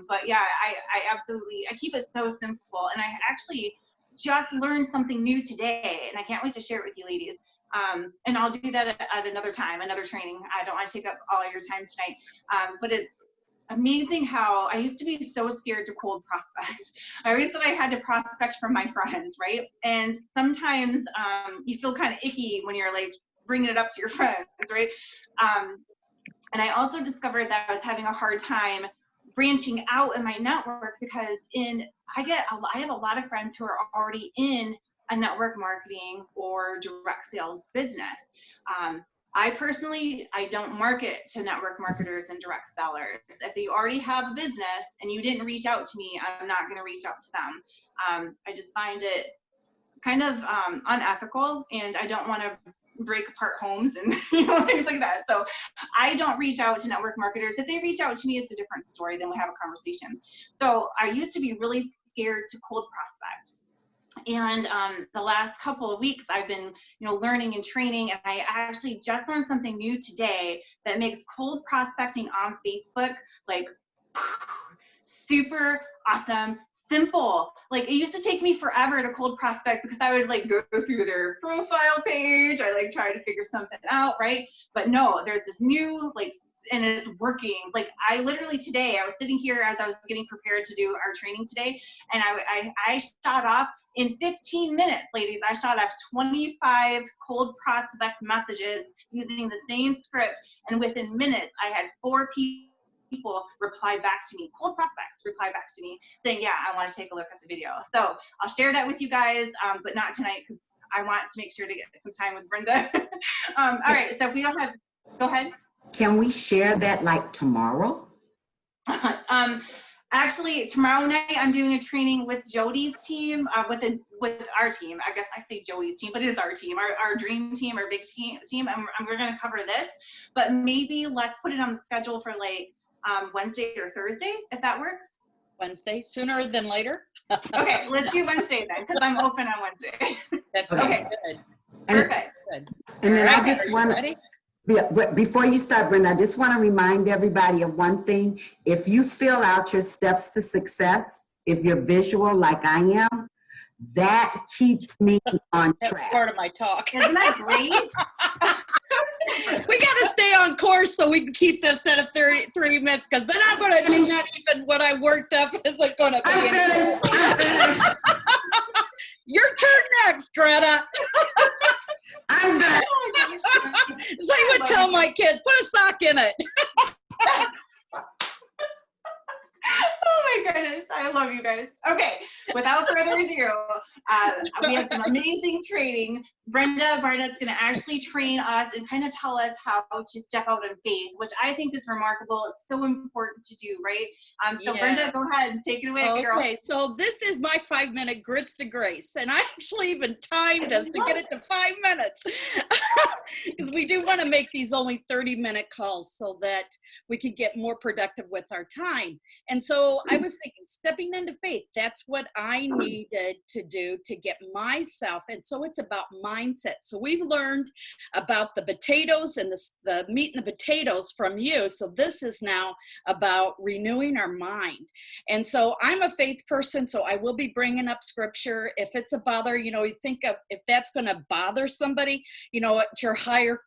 Speaker 1: But yeah, I absolutely, I keep it so simple. And I actually just learned something new today, and I can't wait to share it with you ladies. And I'll do that at another time, another training. I don't want to take up all of your time tonight, but it's amazing how I used to be so scared to cold prospect. I always thought I had to prospect from my friends, right? And sometimes you feel kind of icky when you're like bringing it up to your friends, right? And I also discovered that I was having a hard time branching out in my network because I have a lot of friends who are already in a network marketing or direct sales business. I personally, I don't market to network marketers and direct sellers. If you already have a business and you didn't reach out to me, I'm not going to reach out to them. I just find it kind of unethical, and I don't want to break apart homes and things like that. So I don't reach out to network marketers. If they reach out to me, it's a different story. Then we have a conversation. So I used to be really scared to cold prospect. And the last couple of weeks, I've been, learning and training, and I actually just learned something new today that makes cold prospecting on Facebook like super awesome. Simple. Like it used to take me forever to cold prospect because I would like go through their profile page. I like try to figure something out, right? But no, there's this new and it's working. Like I literally today, I was sitting here as I was getting prepared to do our training today, and I shot off in 15 minutes, ladies. I shot off 25 cold prospect messages using the same script, and within minutes, I had 4 people reply back to me, cold prospects reply back to me saying, yeah, I want to take a look at the video. So I'll share that with you guys, but not tonight because I want to make sure to get some time with Brenda. All right, so if we don't have, go ahead.
Speaker 2: Can we share that like tomorrow?
Speaker 1: Actually, tomorrow night I'm doing a training with Jody's team, with our team. I guess I say Jody's team, but it is our team, our dream team, our big team, and we're going to cover this. But maybe let's put it on the schedule for like Wednesday or Thursday, if that works.
Speaker 4: Wednesday, sooner than later.
Speaker 1: Okay, let's do Wednesday then, because I'm open on Wednesday.
Speaker 4: That's
Speaker 1: Okay.
Speaker 4: good.
Speaker 1: Perfect.
Speaker 4: Good.
Speaker 2: And then I
Speaker 4: Okay,
Speaker 2: just
Speaker 4: are you
Speaker 2: want
Speaker 4: ready?
Speaker 2: but before you start, Brenda, I just want to remind everybody of one thing. If you fill out your steps to success, if you're visual like I am, that keeps me on
Speaker 4: That's
Speaker 2: track.
Speaker 4: part of my talk.
Speaker 1: Isn't that great?
Speaker 4: We got to stay on course so we can keep this at a 30 minutes, because then I'm going to do not even what I worked up isn't going to be.
Speaker 2: I'm finished. I'm finished.
Speaker 4: Your turn next, Greta.
Speaker 2: I'm done.
Speaker 1: Oh my gosh.
Speaker 4: As I would tell my kids, put a sock in it.
Speaker 1: Oh my goodness, I love you guys. Okay, without further ado, we have some amazing training. Brenda Barnett's going to actually train us and kind of tell us how to step out in faith, which I think is remarkable. It's so important to do, right? So
Speaker 4: Yeah.
Speaker 1: Brenda, go ahead and take it away, girl.
Speaker 4: Okay, so this is my 5-minute grits to grace, and I actually even timed us to get it to 5 minutes, because we do want to make these only 30-minute calls so that we can get more productive with our time. And so I was was thinking, stepping into faith, that's what I needed to do to get myself. And so it's about mindset. So we've learned about the potatoes and the meat and the potatoes from you. So this is now about renewing our mind. And so I'm a faith person, so I will be bringing up scripture. If it's a bother, you think of if that's going to bother somebody, it's your higher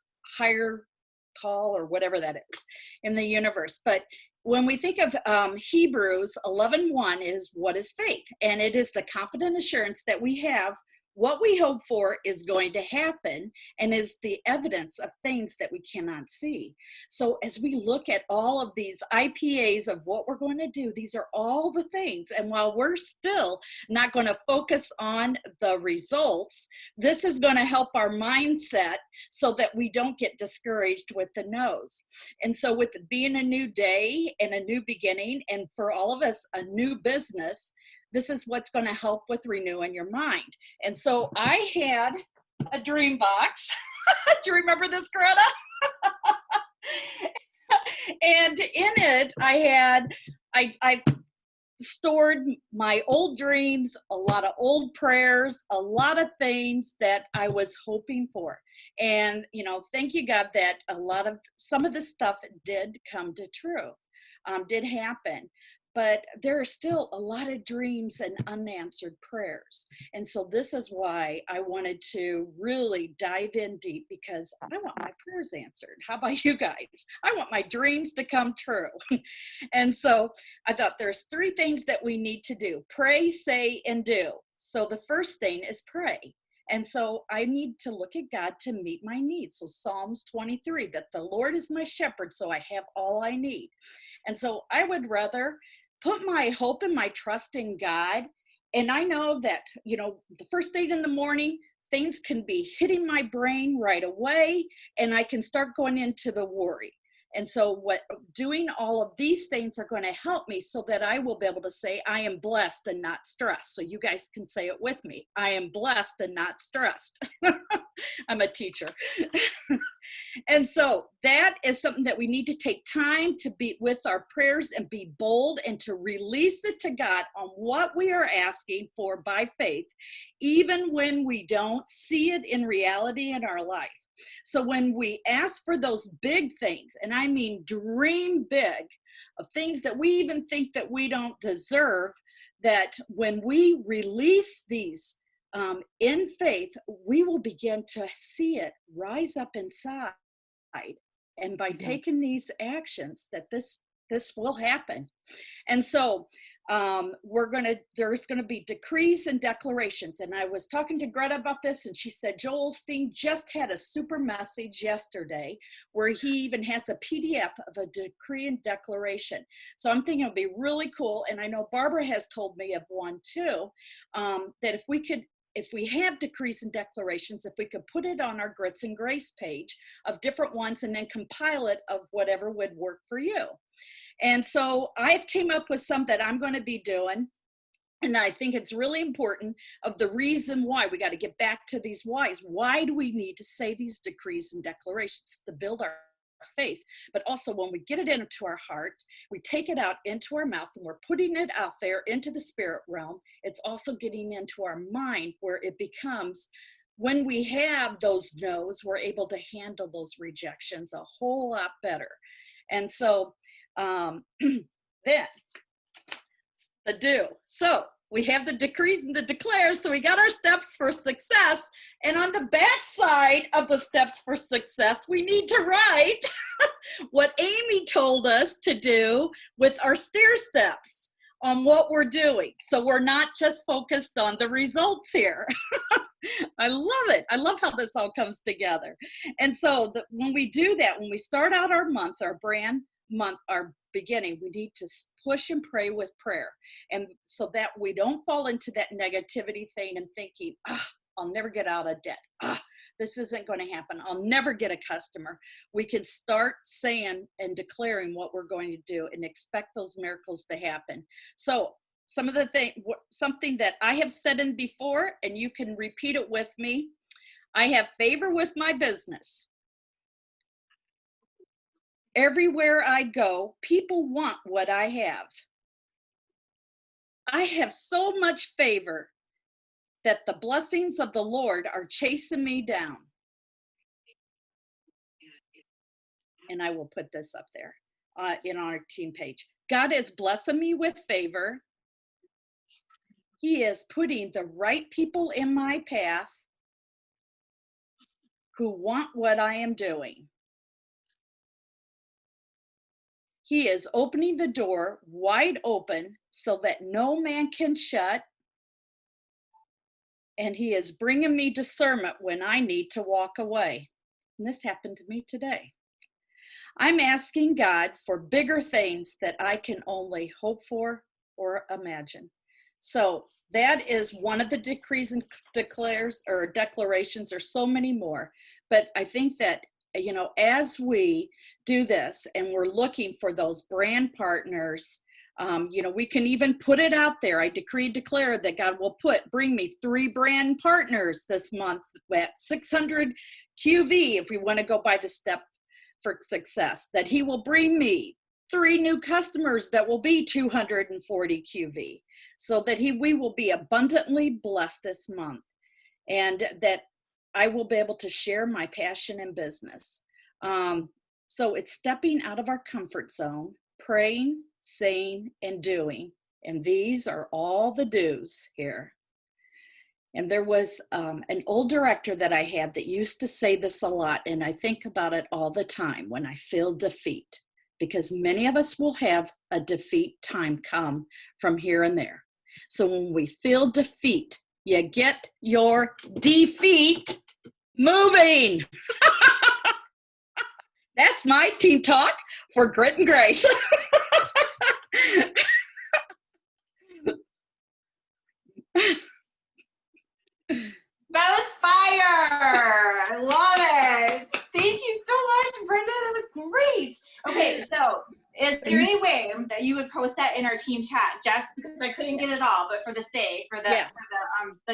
Speaker 4: call or whatever that is in the universe. But when we think of Hebrews 11:1 is what is faith? And it is the confident assurance that we have what we hope for is going to happen and is the evidence of things that we cannot see. So as we look at all of these IPAs of what we're going to do, these are all the things. And while we're still not going to focus on the results, this is going to help our mindset so that we don't get discouraged with the no's. And so with it being a new day and a new beginning, and for all of us, a new business, this is what's going to help with renewing your mind. And so I had a dream box. Do you remember this, Greta? And in it, I stored my old dreams, a lot of old prayers, a lot of things that I was hoping for. And, thank you, God, that some of this stuff did come to true, did happen. But there are still a lot of dreams and unanswered prayers. And so this is why I wanted to really dive in deep, because I want my prayers answered. How about you guys? I want my dreams to come true. And so I thought there's 3 things that we need to do: pray, say, and do. So the first thing is pray. And so I need to look at God to meet my needs. So Psalms 23, that the Lord is my shepherd, so I have all I need. And so I would rather put my hope and my trust in God. And I know that, the first thing in the morning, things can be hitting my brain right away, and I can start going into the worry. And so doing all of these things are going to help me so that I will be able to say, I am blessed and not stressed. So you guys can say it with me. I am blessed and not stressed. I'm a teacher. And so that is something that we need to take time to be with our prayers and be bold and to release it to God on what we are asking for by faith, even when we don't see it in reality in our life. So when we ask for those big things, and I mean dream big, of things that we even think that we don't deserve, that when we release these in faith, we will begin to see it rise up inside. And by taking these actions, that this will happen. And so there's going to be decrees and declarations. And I was talking to Greta about this, and she said Joel Osteen just had a super message yesterday where he even has a PDF of a decree and declaration. So I'm thinking it'll be really cool. And I know Barbara has told me of one too, that if we have decrees and declarations, if we could put it on our Grits and Grace page of different ones and then compile it of whatever would work for you. And so I've came up with some that I'm going to be doing. And I think it's really important of the reason why we got to get back to these whys. Why do we need to say these decrees and declarations? To build our faith. But also when we get it into our heart, we take it out into our mouth and we're putting it out there into the spirit realm. It's also getting into our mind where it becomes, when we have those no's, we're able to handle those rejections a whole lot better. And so then the do. So we have the decrees and the declares. So we got our steps for success. And on the back side of the steps for success, we need to write what Amy told us to do with our stair steps on what we're doing. So we're not just focused on the results here. I love it. I love how this all comes together. And so when we do that, when we start out our month, our brand month, our beginning, we need to push and pray with prayer. And so that we don't fall into that negativity thing and thinking, I'll never get out of debt. This isn't going to happen. I'll never get a customer. We can start saying and declaring what we're going to do and expect those miracles to happen. So some of the something that I have said in before, and you can repeat it with me. I have favor with my business. Everywhere I go, people want what I have. I have so much favor that the blessings of the Lord are chasing me down. And I will put this up there in our team page. God is blessing me with favor. He is putting the right people in my path who want what I am doing. He is opening the door wide open so that no man can shut. And he is bringing me discernment when I need to walk away. And this happened to me today. I'm asking God for bigger things that I can only hope for or imagine. So that is one of the decrees and declarations. There's so many more. But I think that, you know, as we do this and we're looking for those brand partners, you know, we can even put it out there. I decree and declare that God will bring me 3 brand partners this month at 600 QV, if we want to go by the step for success, that he will bring me 3 new customers that will be 240 QV, so that we will be abundantly blessed this month, and that I will be able to share my passion in business. So it's stepping out of our comfort zone, praying, saying, and doing. And these are all the do's here. And there was an old director that I had that used to say this a lot, and I think about it all the time when I feel defeat, because many of us will have a defeat time come from here and there. So when we feel defeat, you get your defeat moving. That's my team talk for Grit and Grace.
Speaker 1: That was fire. I love it. Thank you so much, Brenda. That was great. Okay, so is there any way that you would post that in our team chat, just because I couldn't get it all, but for the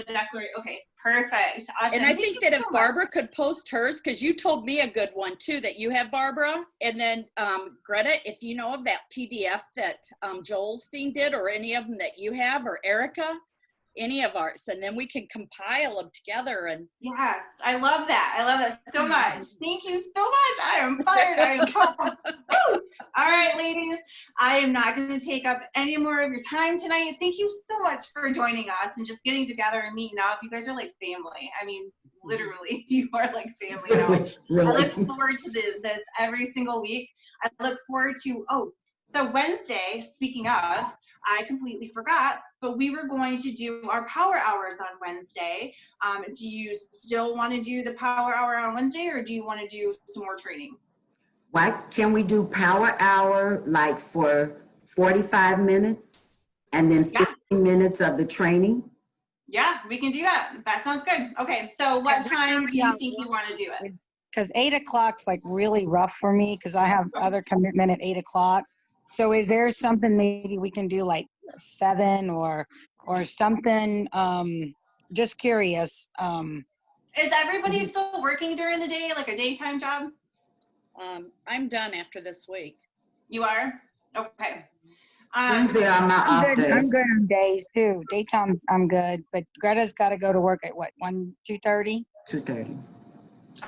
Speaker 1: declaration? Okay, perfect. Awesome.
Speaker 4: And I think that if Barbara could post hers, because you told me a good one too that you have, Barbara, and then Greta, if you know of that PDF that Joel Steen did, or any of them that you have, or Erica, any of ours, and then we can compile them together. And
Speaker 1: yes, I love that. I love that so much. Thank you so much. I am fired. I am pumped. Woo! All right, ladies, I am not going to take up any more of your time tonight. Thank you so much for joining us and just getting together and meeting up. You guys are like family. I mean, literally, you are like family now.
Speaker 2: Really?
Speaker 1: I look forward to this every single week. I look forward to, so Wednesday, speaking of, I completely forgot, but we were going to do our power hours on Wednesday. Do you still want to do the power hour on Wednesday, or do you want to do some more training?
Speaker 2: Why can't we do power hour like for 45 minutes and then 15 minutes of the training?
Speaker 1: Yeah, we can do that. That sounds good. Okay, so what time do you think you want to do it?
Speaker 3: Because 8 o'clock's like really rough for me because I have other commitment at 8 o'clock. So is there something maybe we can do like 7 or something? Just curious.
Speaker 1: Is everybody still working during the day, like a daytime job?
Speaker 4: I'm done after this week.
Speaker 1: You are? Okay.
Speaker 2: Wednesday are my off days.
Speaker 3: I'm good on days too. Daytime I'm good, but Greta's got to go to work at what, 2:30?
Speaker 2: 2:30.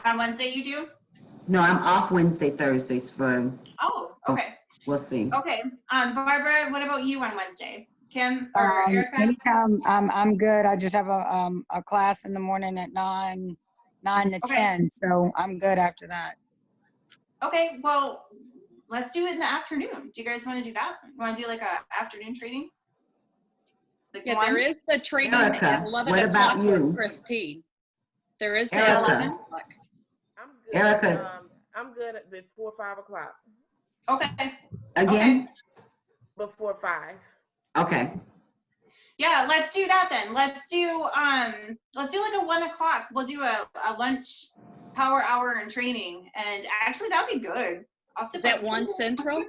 Speaker 1: On Wednesday you do?
Speaker 2: No, I'm off Wednesday, Thursdays for.
Speaker 1: Oh, okay.
Speaker 2: We'll see.
Speaker 1: Okay. Barbara, what about you on Wednesday? Kim or Erica?
Speaker 3: Anytime, I'm good. I just have a class in the morning at 9 to 10, so I'm good after that.
Speaker 1: Okay, well, let's do it in the afternoon. Do you guys want to do that? You want to do like a afternoon training? Like
Speaker 4: Yeah,
Speaker 1: 1?
Speaker 4: there is the training
Speaker 2: Erica,
Speaker 4: at 11
Speaker 2: what
Speaker 4: o'clock
Speaker 2: about you?
Speaker 4: with Christine. There is
Speaker 2: Erica.
Speaker 4: at 11 o'clock.
Speaker 5: I'm good.
Speaker 2: Erica.
Speaker 5: I'm good before 5 o'clock.
Speaker 1: Okay.
Speaker 2: Again?
Speaker 5: Before 5.
Speaker 2: Okay.
Speaker 1: Yeah, let's do that then. Let's do like a 1 o'clock. We'll do a lunch power hour and training, and actually that'd be good.
Speaker 4: Is that 1 Central?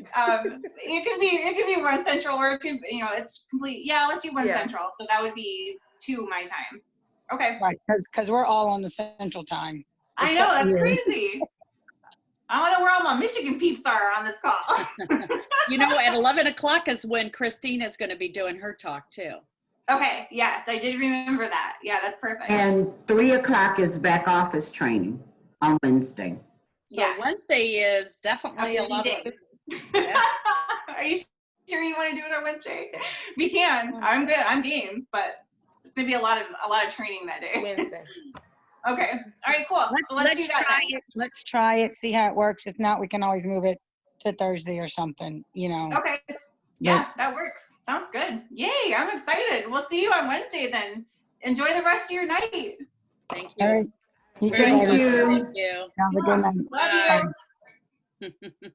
Speaker 1: It could be 1 Central, or it could, it's complete. Yeah, let's do 1 Central. So that would be 2 my time. Okay.
Speaker 3: Right, because we're all on the Central time.
Speaker 1: I know, that's
Speaker 3: you.
Speaker 1: crazy. I don't know where all my Michigan peeps are on this call.
Speaker 4: You know, at 11 o'clock is when Christina's going to be doing her talk too.
Speaker 1: Okay, yes, I did remember that. Yeah, that's perfect.
Speaker 2: And 3 o'clock is back office training on Wednesday.
Speaker 4: So
Speaker 1: Yes.
Speaker 4: Wednesday is definitely a lot of. Yeah.
Speaker 1: Are you sure you want to do it on Wednesday? We can. I'm good. I'm game, but it's gonna be a lot of training that day.
Speaker 5: Wednesday.
Speaker 1: Okay. All right. Cool. So let's do that
Speaker 3: try
Speaker 1: then.
Speaker 3: it. Let's try it. See how it works. If not, we can always move it to Thursday or something. You know.
Speaker 1: Okay. Yeah, that works. Sounds good. Yay! I'm excited. We'll see you on Wednesday then. Enjoy the rest of your night.
Speaker 4: Thank you.
Speaker 3: All right. You too,
Speaker 2: Thank
Speaker 3: baby.
Speaker 2: you.
Speaker 4: Thank you.
Speaker 3: Have a good night.
Speaker 1: Love you.
Speaker 4: Bye.